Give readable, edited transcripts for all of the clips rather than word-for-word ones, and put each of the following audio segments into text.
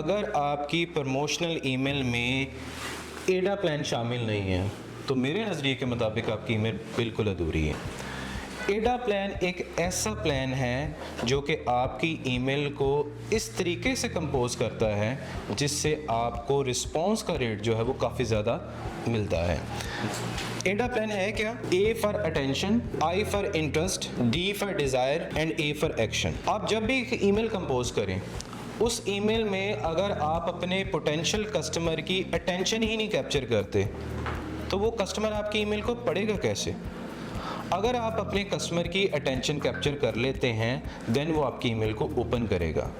अगर आपकी promotional email में एडा प्लान शामिल नहीं है तो मेरे नज़रिए के मुताबिक आपकी ईमेल बिल्कुल अधूरी है। एडा प्लान एक ऐसा प्लान है जो कि आपकी ईमेल को इस तरीके से कंपोज करता है जिससे आपको रिस्पॉन्स का रेट जो है वो काफ़ी ज़्यादा मिलता है। एडा प्लान है क्या? A for attention, I for interest, D for desire and A for action. आप जब भी एक ईमेल कंपोज करें उस ईमेल में अगर आप अपने पोटेंशियल कस्टमर की अटेंशन ही नहीं कैप्चर करते तो वो कस्टमर आपकी ईमेल को पढ़ेगा कैसे? अगर आप अपने कस्टमर की अटेंशन कैप्चर कर लेते हैं देन वो आपकी ईमेल को ओपन करेगा।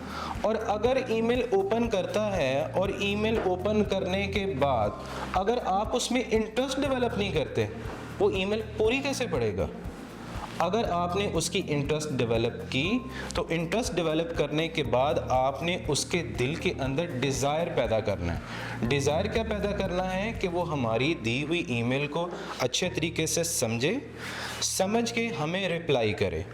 और अगर ईमेल ओपन करता है और ईमेल ओपन करने के बाद अगर आप उसमें इंटरेस्ट डेवलप नहीं करते वो ईमेल पूरी कैसे पढ़ेगा? अगर आपने उसकी इंटरेस्ट डेवलप की तो इंटरेस्ट डेवलप करने के बाद आपने उसके दिल के अंदर डिज़ायर पैदा करना है। डिज़ायर क्या पैदा करना है कि वो हमारी दी हुई ईमेल को अच्छे तरीके से समझ के हमें रिप्लाई करे।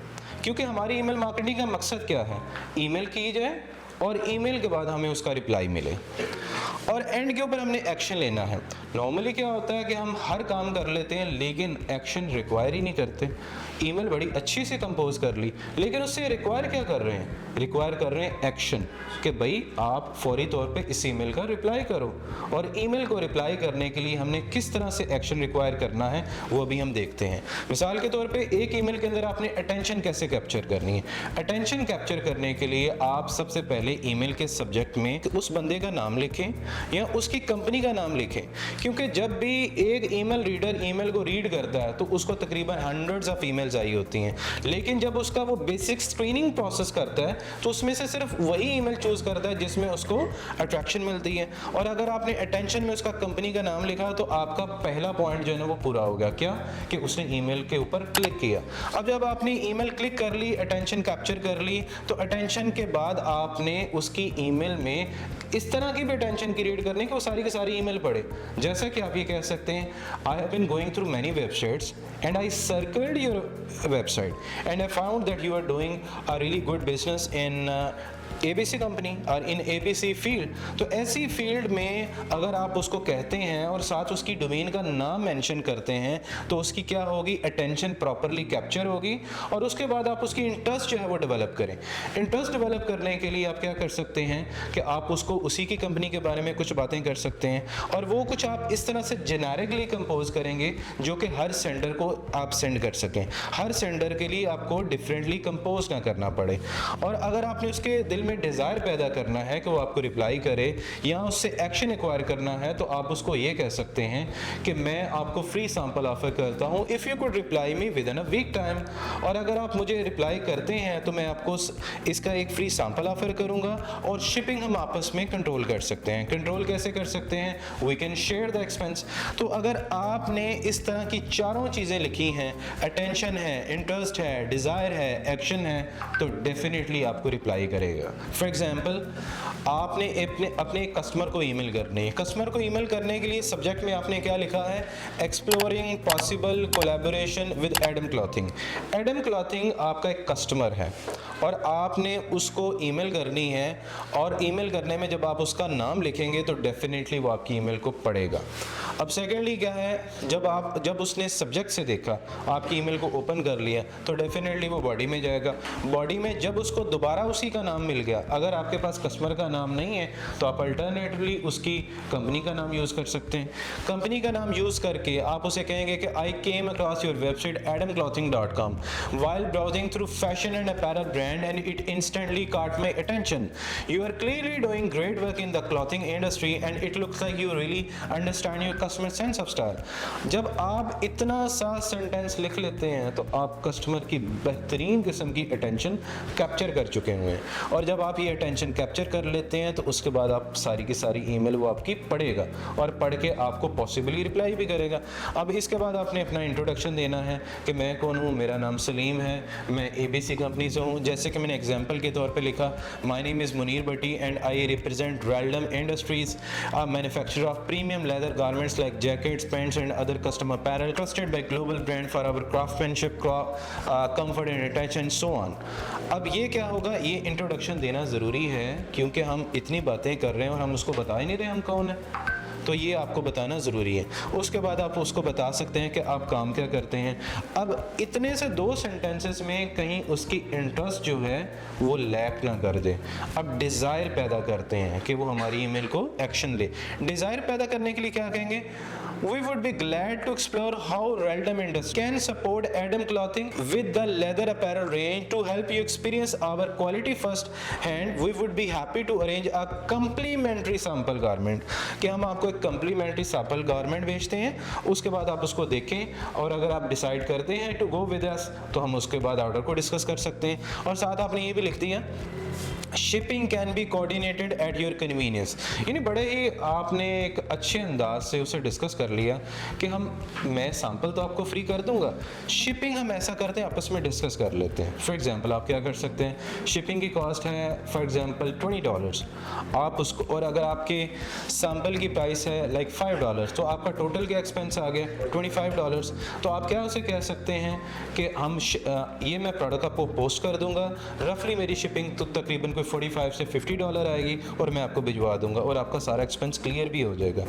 क्योंकि हमारी ईमेल मार्केटिंग का मकसद क्या है? ईमेल की जाए और ईमेल के बाद हमें उसका रिप्लाई मिले और एंड के ऊपर हमने एक्शन लेना है। नॉर्मली क्या होता है कि हम हर काम कर लेते हैं लेकिन एक्शन रिक्वायर ही नहीं करते। ईमेल बड़ी अच्छी से कंपोज कर ली लेकिन उससे रिक्वायर क्या कर रहे हैं? रिक्वायर कर रहे हैं एक्शन कि भाई आप फौरी तौर पे इस ईमेल का रिप्लाई करो। और ईमेल को रिप्लाई करने के लिए हमने किस तरह से एक्शन रिक्वायर करना है वो भी हम देखते हैं। मिसाल के तौर पे एक ईमेल के अंदर आपने अटेंशन कैसे कैप्चर करनी है? अटेंशन कैप्चर करने के लिए आप सबसे पहले ईमेल के सब्जेक्ट में उस बंदे का नाम लिखें या उसकी कंपनी का नाम लिखें। क्योंकि जब भी एक ईमेल रीडर ईमेल को रीड करता है तो उसको तकरीबन हंड्रेड्स ऑफ ईमेल्स आई होती हैं, लेकिन जब उसका वो बेसिक स्क्रीनिंग प्रोसेस करता है तो उसमें से सिर्फ वही ईमेल चूज करता है जिसमें उसको अट्रैक्शन मिलती है। और अगर आपने अटेंशन में उसका कंपनी का नाम लिखा तो आपका पहला पॉइंट जो है ना वो पूरा हो गया। क्या? कि उसने ईमेल के ऊपर क्लिक किया। अब जब आपने ईमेल क्लिक कर ली, अटेंशन कैप्चर कर ली, तो अटेंशन के बाद आपने उसकी ईमेल में इस तरह की भी अटेंशन क्रिएट करने की वो सारी की सारी ईमेल पढ़े। जैसा कि आप ये कह सकते हैं, I have been going through many websites and I circled your website and I found that you are doing a really good business in ABC company और इन ABC फील्ड। तो ऐसी फील्ड में अगर आप उसको कहते हैं और साथ उसकी डोमेन का नाम मेंशन करते हैं तो उसकी क्या होगी? अटेंशन प्रॉपरली कैप्चर होगी और उसके बाद आप उसकी इंटरेस्ट जो है वो डेवलप करें। इंटरेस्ट डेवलप करने के लिए आप क्या कर सकते हैं कि आप उसको उसी की कंपनी के बारे में कुछ बातें कर सकते हैं और वो कुछ आप इस तरह से जेनेरिकली कंपोज करेंगे जो कि हर सेंडर को आप सेंड कर सकें। हर सेंडर के लिए आपको डिफरेंटली कंपोज ना करना पड़े। और अगर आपने उसके दिल में डिज़ायर पैदा करना है कि वो आपको रिप्लाई करे या उससे एक्शन एक्वायर करना है तो आप उसको ये कह सकते हैं कि मैं आपको फ्री सैंपल ऑफर करता हूँ, if you could reply me within a week time. और अगर आप मुझे रिप्लाई करते हैं तो मैं आपको इसका एक फ्री सैंपल ऑफर करूँगा और शिपिंग हम आपस में कंट्रोल कर सकते हैं। कंट्रोल कैसे कर सकते हैं? We can share the expense. तो अगर आपने इस तरह की चारों चीज़ें लिखी हैं, अटेंशन है, इंटरेस्ट है, डिज़ायर है, एक्शन है, तो डेफिनेटली आपको रिप्लाई करेगा। फॉर एग्जाम्पल, आपने अपने कस्टमर को ईमेल करनी है। कस्टमर को ईमेल करने के लिए सब्जेक्ट में आपने क्या लिखा है? Exploring possible collaboration with Adam clothing. Adam clothing आपका एक कस्टमर है और आपने उसको ईमेल करनी है और ईमेल करने में जब आप उसका नाम लिखेंगे तो डेफिनेटली वो आपकी ईमेल को पढ़ेगा। अब सेकेंडली क्या है, जब उसने सब्जेक्ट से देखा, आपकी ईमेल को ओपन कर लिया तो डेफिनेटली वो बॉडी में जाएगा। बॉडी में जब उसको दोबारा उसी का नाम मिल गया, अगर आपके पास कस्टमर का नाम नहीं है तो आप अल्टरनेटिवली उसकी कंपनी का नाम यूज़ कर सकते हैं। कंपनी का नाम यूज़ करके आप उसे कहेंगे कि I came across your website adamclothing.com while browsing through fashion and apparel brand and it instantly caught my attention. You are clearly doing great work in the clothing industry and it looks like you really understand your customer sense of style. जब आप इतना सा sentence लिख लेते हैं तो आप customer की बेहतरीन किस्म की अटेंशन कैप्चर कर चुके हुए हैं। और जब आप ये अटेंशन कैप्चर कर लेते हैं तो उसके बाद आप सारी की सारी ईमेल वो आपकी पढ़ेगा और पढ़ के आपको पॉसिबली रिप्लाई भी करेगा। अब इसके बाद आपने अपना इंट्रोडक्शन देना है कि मैं कौन हूँ, मेरा नाम सलीम है, मैं ABC कंपनी से हूँ। जैसे कि मैंने एग्जांपल के तौर पे लिखा, my name is Munir Bhatti and I represent Raldam industries, manufacturer of premium leather garments products like jackets, pants, and other custom apparel, trusted by global brand for our craftsmanship, comfort and attach and so on. अब ये क्या होगा, ये introduction देना ज़रूरी है क्योंकि हम इतनी बातें कर रहे हैं और हम उसको बता ही नहीं रहे हम कौन है, तो ये आपको बताना ज़रूरी है। उसके बाद आप उसको बता सकते हैं कि आप काम क्या करते हैं। अब इतने से 2 सेंटेंसेस में कहीं उसकी इंटरेस्ट जो है वो लैक ना कर दे। अब डिज़ायर पैदा करते हैं कि वो हमारी ईमेल को एक्शन ले। डिज़ायर पैदा करने के लिए क्या कहेंगे, We would be glad to explore how Raldom Industries can support Adam Clothing with the leather apparel range to help you experience our quality first hand. We would be happy to arrange a complimentary sample garment कि हम आपको एक complimentary sample garment भेजते हैं, उसके बाद आप उसको देखें और अगर आप डिसाइड करते हैं to go with us तो हम उसके बाद ऑर्डर को डिस्कस कर सकते हैं। और साथ आपने ये भी लिख दिया shipping can be coordinated at your convenience, यानी बड़े ही आपने एक अच्छे अंदाज से उसे डिस्कस कर लिया कि मैं सैंपल तो आपको फ्री कर दूंगा, शिपिंग हम ऐसा करते हैं आपस में डिस्कस कर लेते हैं। फॉर एग्जांपल आप क्या कर सकते हैं, शिपिंग की कॉस्ट है फॉर एग्जांपल $20, आप उसको, और अगर आपके सैंपल की प्राइस है लाइक $5 तो आपका टोटल क्या एक्सपेंस आ गया $25। तो आप क्या उसे कह सकते हैं कि ये मैं प्रोडक्ट आपको पोस्ट कर दूंगा, रफली मेरी शिपिंग तो तकरीबन कोई $45 से $50 आएगी और मैं आपको भिजवा दूंगा और आपका सारा एक्सपेंस क्लियर भी हो जाएगा।